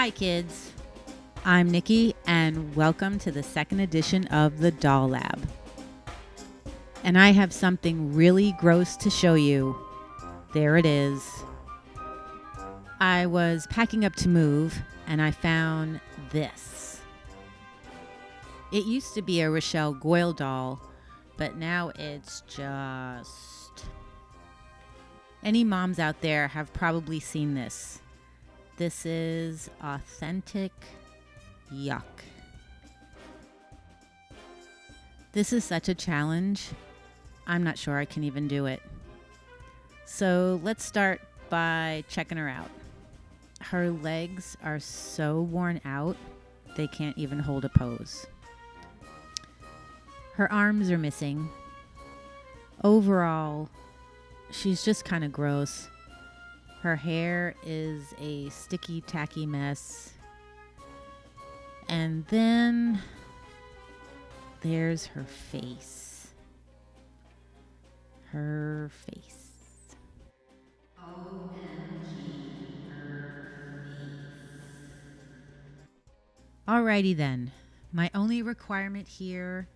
Hi kids, I'm Nickii and welcome to the second edition of the Doll Lab. And I have something really gross to show you. There it is. I was packing up to move and I found this. It used to be a Rochelle Goyle doll, but now it's just... Any moms out there have probably seen this. This is authentic yuck. This is such a challenge. I'm not sure I can even do it. So let's start by checking her out. Her legs are so worn out, they can't even hold a pose. Her arms are missing. Overall, she's just kind of gross. Her hair is a sticky, tacky mess. And then there's her face. Her face. OMG, her face. Alrighty then. My only requirement here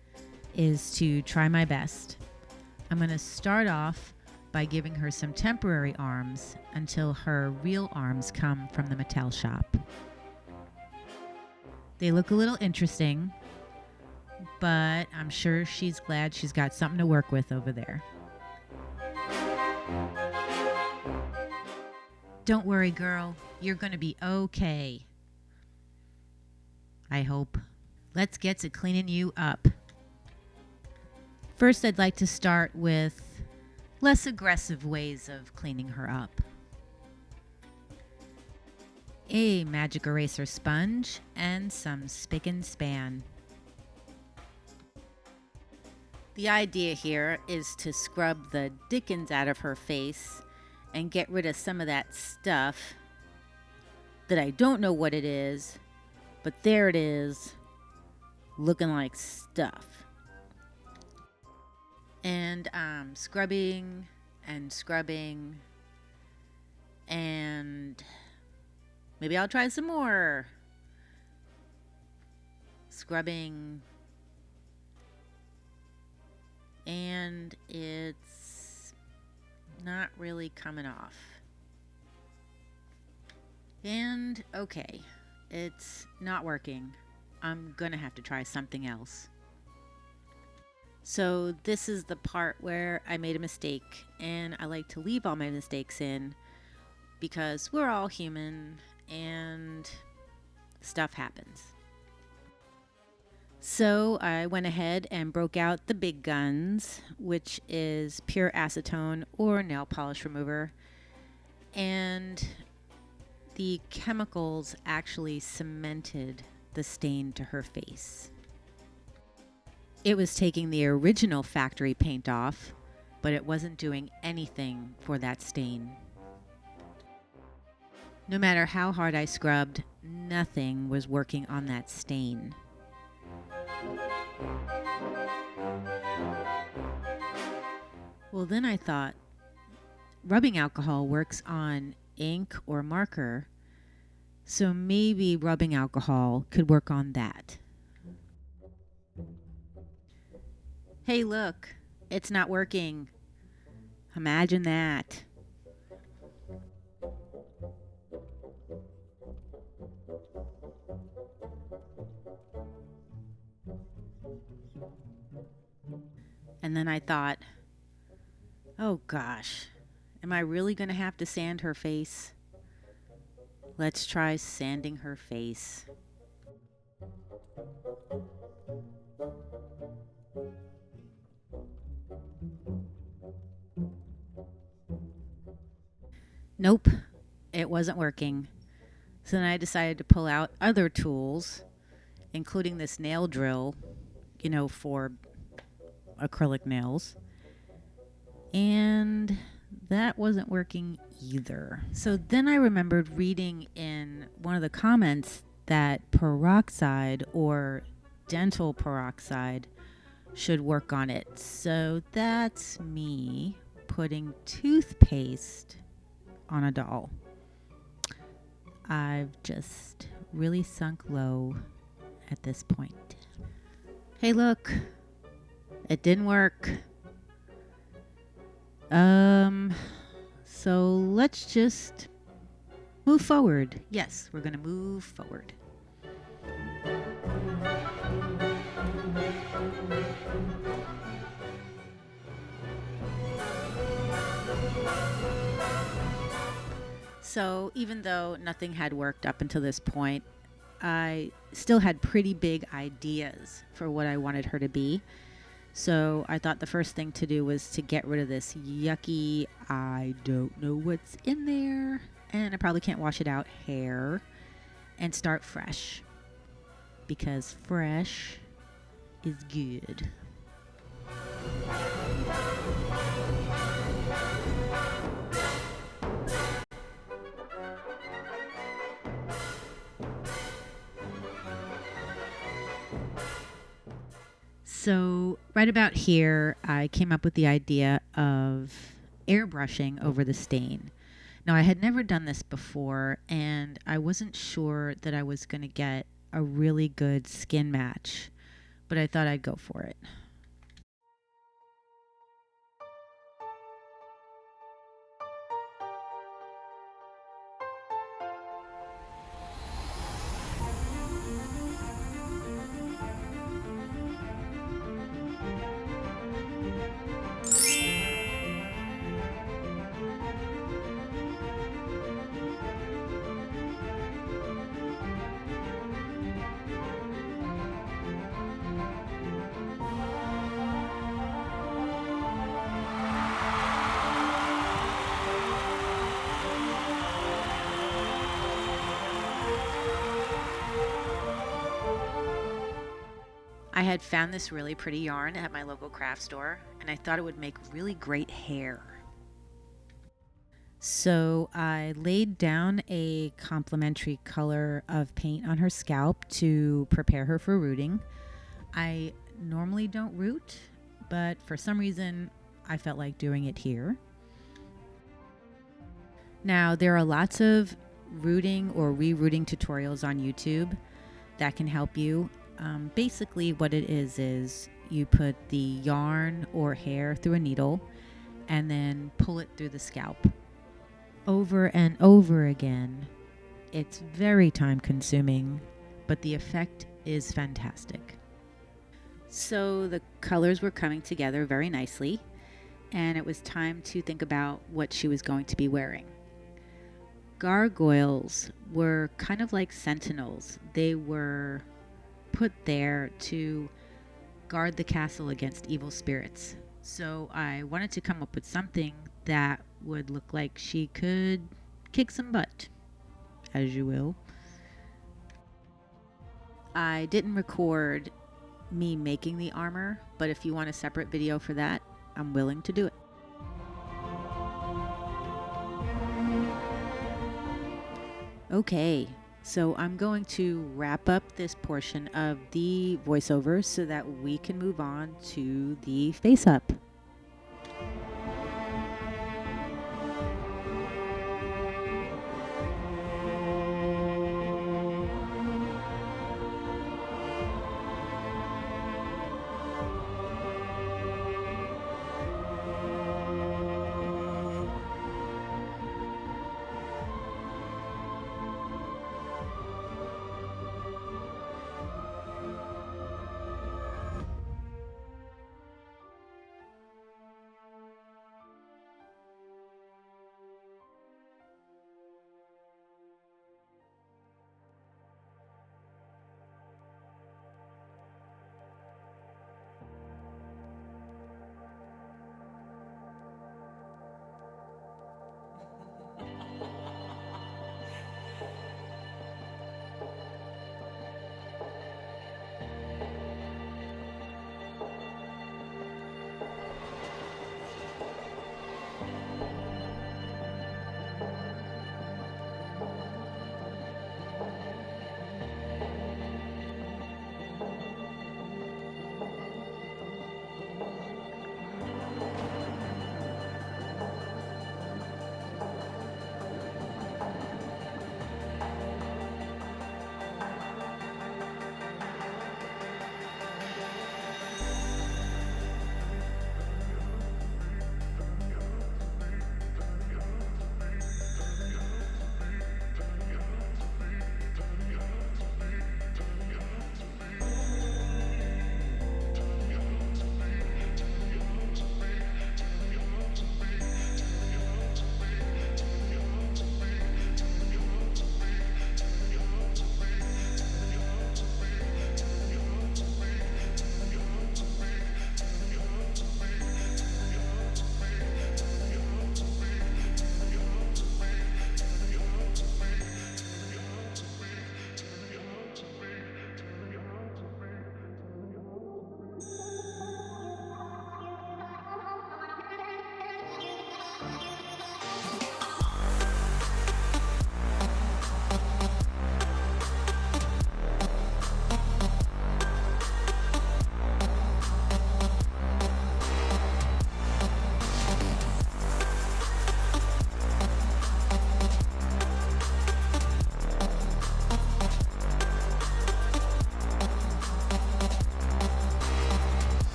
is to try my best. I'm going to start off by giving her some temporary arms until her real arms come from the Mattel shop. They look a little interesting, but I'm sure she's glad she's got something to work with over there. Don't worry, girl. You're going to be okay. I hope. Let's get to cleaning you up. First, I'd like to start with less aggressive ways of cleaning her up. A magic eraser sponge and some spick and span. The idea here is to scrub the dickens out of her face and get rid of some of that stuff that I don't know what it is, but there it is, looking like stuff. And I'm scrubbing and scrubbing, and maybe I'll try some more. Scrubbing, and it's not really coming off. And okay, it's not working. I'm gonna have to try something else. So this is the part where I made a mistake, and I like to leave all my mistakes in because we're all human and stuff happens. So I went ahead and broke out the big guns, which is pure acetone or nail polish remover, and the chemicals actually cemented the stain to her face. It was taking the original factory paint off, but it wasn't doing anything for that stain. No matter how hard I scrubbed, nothing was working on that stain. Well, then I thought, rubbing alcohol works on ink or marker, so maybe rubbing alcohol could work on that. Hey, look, it's not working. Imagine that. And then I thought, oh gosh, am I really going to have to sand her face? Let's try sanding her face. Nope, it wasn't working. So then I decided to pull out other tools, including this nail drill, for acrylic nails. And that wasn't working either. So then I remembered reading in one of the comments that peroxide or dental peroxide should work on it. So that's me putting toothpaste on a doll. I've just really sunk low at this point. Hey, look, it didn't work. So let's just move forward. Yes, we're gonna move forward. So even though nothing had worked up until this point, I still had pretty big ideas for what I wanted her to be. So I thought the first thing to do was to get rid of this yucky, I don't know what's in there, and I probably can't wash it out, hair, and start fresh. Because fresh is good. So right about here, I came up with the idea of airbrushing over the stain. Now, I had never done this before, and I wasn't sure that I was going to get a really good skin match, but I thought I'd go for it. I had found this really pretty yarn at my local craft store, and I thought it would make really great hair. So I laid down a complementary color of paint on her scalp to prepare her for rooting. I normally don't root, but for some reason I felt like doing it here. Now, there are lots of rooting or re-rooting tutorials on YouTube that can help you. Basically what it is you put the yarn or hair through a needle and then pull it through the scalp over and over again. It's very time consuming, but the effect is fantastic. So the colors were coming together very nicely, and it was time to think about what she was going to be wearing. Gargoyles were kind of like sentinels. They were put there to guard the castle against evil spirits. So I wanted to come up with something that would look like she could kick some butt, as you will. I didn't record me making the armor, but if you want a separate video for that, I'm willing to do it. Okay, so I'm going to wrap up this portion of the voiceover so that we can move on to the face up.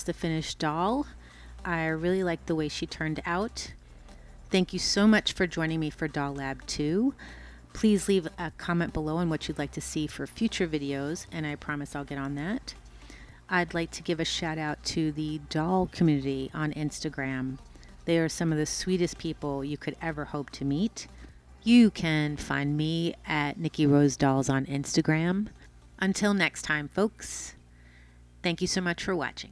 the finished doll. I really like the way she turned out. Thank you so much for joining me for Doll Lab 2. Please leave a comment below on what you'd like to see for future videos, and I promise I'll get on that. I'd like to give a shout out to the doll community on Instagram. They are some of the sweetest people you could ever hope to meet. You can find me at Nickii Rose Dolls on Instagram. Until next time, folks, thank you so much for watching.